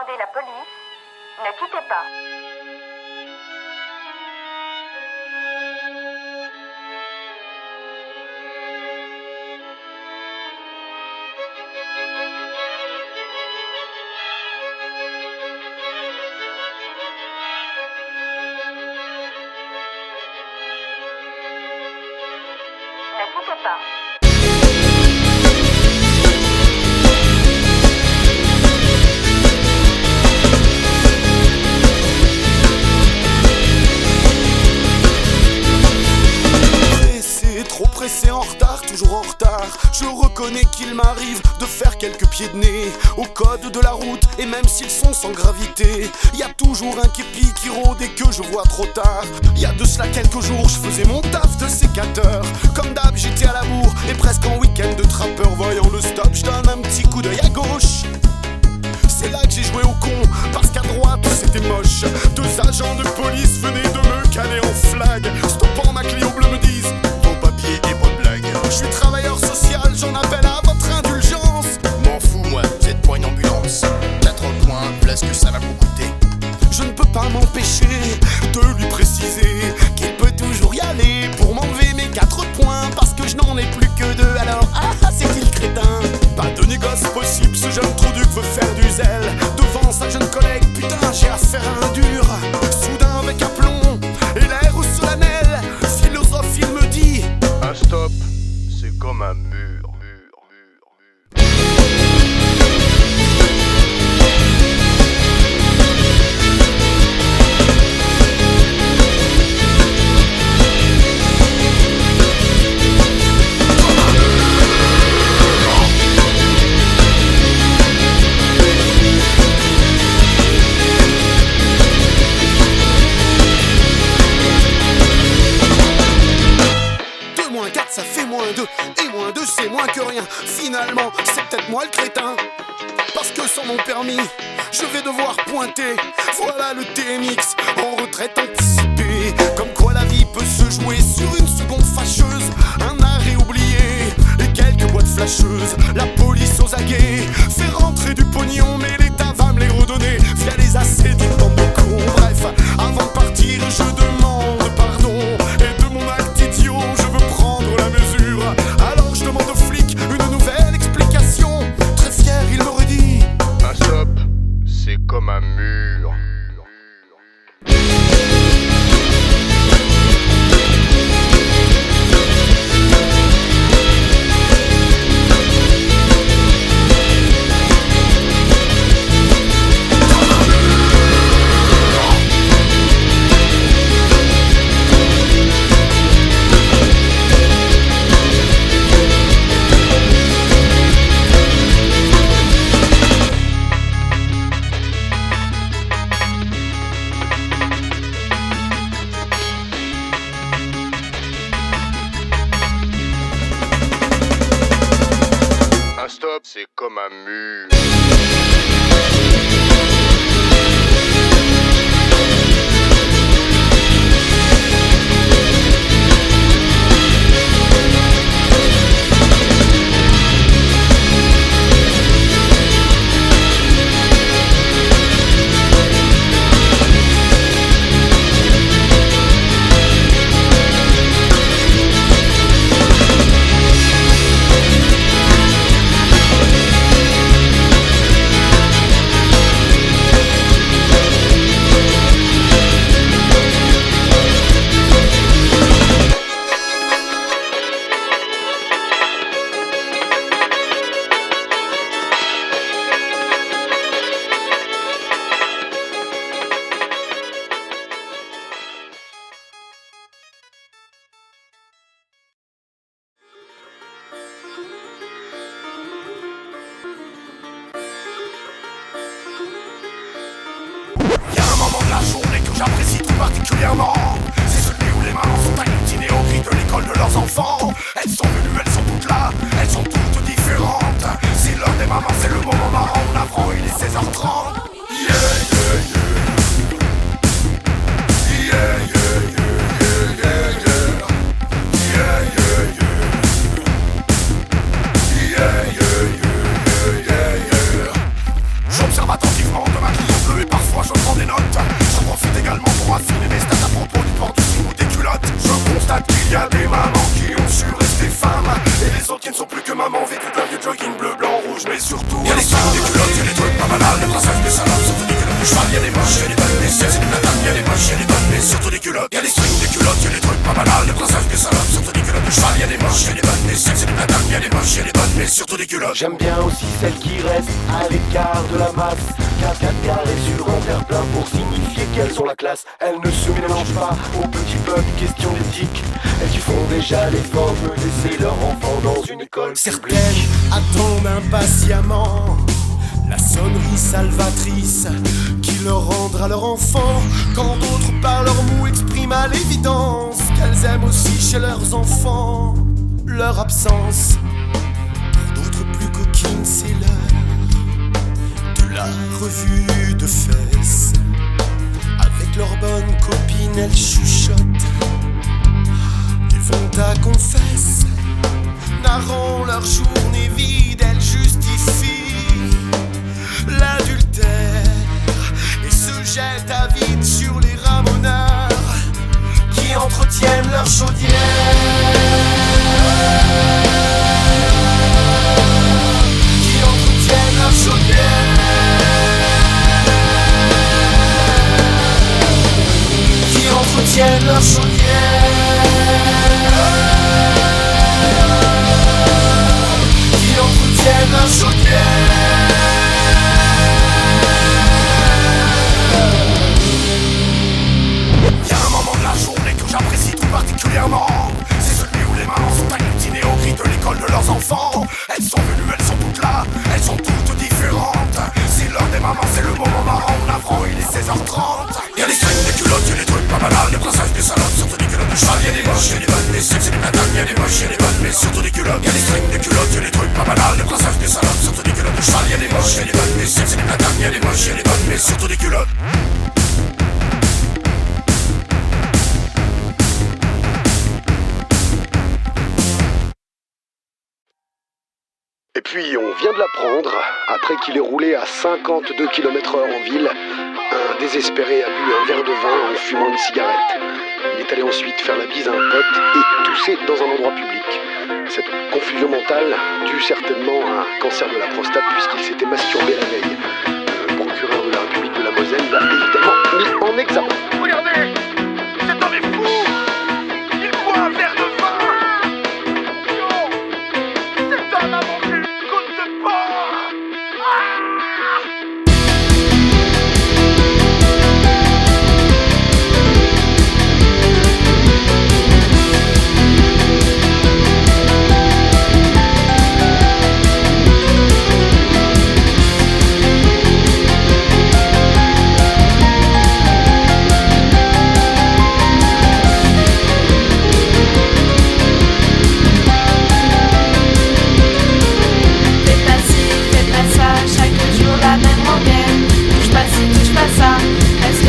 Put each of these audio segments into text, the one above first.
entendez la police, ne quittez pas. Ne quittez pas. Trop pressé, en retard, toujours en retard. Je reconnais qu'il m'arrive de faire quelques pieds de nez au code de la route, et même s'ils sont sans gravité, y a toujours un képi qui rôde et que je vois trop tard. Y a de cela quelques jours, je faisais mon taf de sécateur. Comme d'hab, j'étais à la bourre et presque en week-end de trappeur. Voyant le stop, je donne un petit coup d'œil à gauche. C'est là que j'ai joué au con, parce qu'à droite c'était moche. Deux agents de police venaient de me caler en flag. Stoppant ma Clio bleue me disent: vos papiers et pas de blague. Je suis travailleur social, j'en appelle à votre indulgence. M'en fous moi, vous êtes pas une ambulance. 4 points, voilà ce que ça va vous coûter. Je ne peux pas m'empêcher de lui préciser qu'il peut toujours y aller pour m'enlever mes 4 points, parce que je n'en ai plus que 2. Alors c'est qui le crétin? Pas de négoce possible, ce jeune trouduc veut faire du zèle devant sa jeune collègue. Putain, j'ai affaire à un dur. Soudain avec aplomb et l'air solennel, philosophe il me dit: un stop, c'est comme un mur. Ça fait moins 2, et moins 2 c'est moins que rien. Finalement, c'est peut-être moi le crétin, parce que sans mon permis, je vais devoir pointer. Voilà le TMX en retraite anticipée. Comme quoi la vie peut se jouer sur une seconde fâcheuse, un arrêt oublié et quelques boîtes flasheuses. La police aux aguets fait rentrer du pognon, mais l'État va me les redonner via les accès d'une bande de cons. Bref, avant de partir, je demande pardon, et de mon acte idiot, je veux prendre la mesure. Alors je demande aux flics une nouvelle explication. Très fier, il m'aurait dit: un stop, c'est comme un mur. Un stop, c'est comme un mur. La journée que j'apprécie tout particulièrement, c'est celui où les mamans sont agglutinées au cri de l'école de leurs enfants. Elles sont venues, elles sont toutes là, elles sont toutes différentes. C'est l'heure des mamans, c'est le moment marrant, on apprend, il est 16h30. Yeah, yeah, yeah. Yeah, yeah, yeah, yeah, yeah. Yeah, yeah, yeah. Yeah, yeah, yeah, yeah, yeah. J'observe attentivement de ma tout Y'a les strings, des culottes, y'a les trucs pas banals, des brassards, des salopes, surtout des culottes de cheval. Y'a les moches, y'a les bonnes, des sexes et des madames. Y'a les moches, y'a les bonnes, mais surtout des culottes. Y'a les strings, des culottes, y'a les trucs pas banals, des brassards, des salopes, surtout des culottes de cheval. Y'a les moches, y'a les bonnes, des sexes et des madames. Y'a les moches, y'a les bonnes, mais surtout des culottes. J'aime bien aussi celles qui restent à l'écart de la masse, car 4 carrés sur un terre plein pour signifier qu'elles ont la classe. Elles ne se mélangent pas aux petits peuples, question d'éthique. Elles qui font déjà l'effort de laisser leur enfant dans une école Certaines publique. attendent impatiemment la sonnerie salvatrice qui leur rendra leur enfant, quand d'autres par leurs mots expriment à l'évidence qu'elles aiment aussi chez leurs enfants leur absence. Pour d'autres plus coquines, c'est l'heure de la revue de fesses. Avec leurs bonnes copines, elles chuchotent et vont à confesse, narrant leur journée vide. Elles justifient l'adultère et se jettent à vide sur les ramoneurs qui entretiennent leur chaudière. Qui entretiennent leur chaudière. Qui entretiennent leur chaudière. Qui entretiennent leur chaudière. Y'a un moment de la journée que j'apprécie tout particulièrement. C'est celui où les mamans sont agglutinées au cri de l'école de leurs enfants. Elles sont venues, elles sont toutes là, elles sont toutes différentes. C'est l'heure des mamans, c'est le moment marrant. On apprend, il est 16h30. Y'a les strings, des culottes, y'a les trucs pas banals, des brassards, des salopes, surtout des culottes de cheval. Y'a les moches, y'a les bonnes, des sexes et des madames. Y'a les moches, y'a les bonnes, mais surtout des culottes. Y'a les strings, des culottes, y'a les trucs pas banals, des brassards, des salopes, surtout des culottes de cheval. Y'a les moches, y'a les bonnes, des sexes et des madames. Y'a les moches, y'a les bonnes, mais surtout des culottes. Et puis on vient de l'apprendre, après qu'il ait roulé à 52 km/h en ville, un désespéré a bu un verre de vin en fumant une cigarette. Il est allé ensuite faire la bise à un pote et tousser dans un endroit public. Cette confusion mentale due certainement à un cancer de la prostate puisqu'il s'était masturbé la veille. Le procureur de la République de la Moselle l'a évidemment mis en examen. Regardez, cet homme est fou. Il boit un verre de vin. Cet homme a mangé une côte de porc.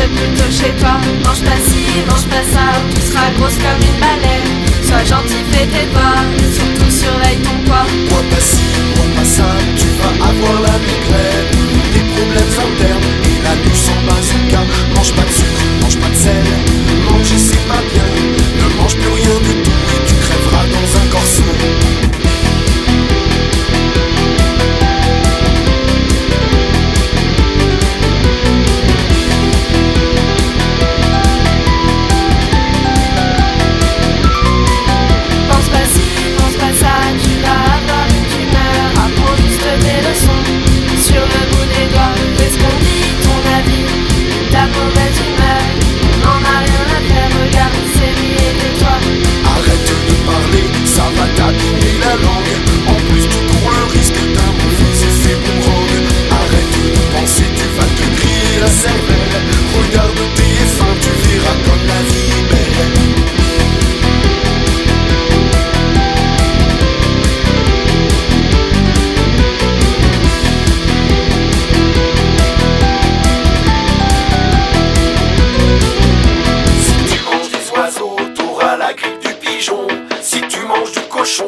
Plutôt chez toi, mange pas ci, mange pas ça, ou tu seras grosse comme une baleine. Sois gentil, fais tes doigts, et surtout surveille ton poids. Bois pas ci, bois pas ça, tu vas avoir la migraine, des problèmes internes et la nuit sans bazooka. Mange pas de sucre, mange pas de sel, manger c'est pas bien. Ne mange plus rien du tout et tu crèveras dans un corset.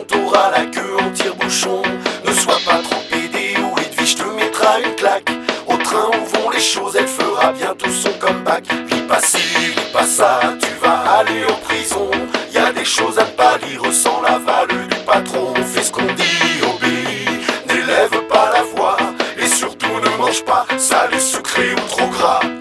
T'auras la queue en tire-bouchon. Ne sois pas trop pédé ou Edwige te mettra une claque. Au train où vont les choses, elle fera bientôt son comeback. Lis pas ci, lis pas ça, tu vas aller en prison. Y'a des choses à ne pas lire sans l'aval du patron. Fais ce qu'on dit, obéis, n'élève pas la voix. mange pas salé, sucré ou trop gras.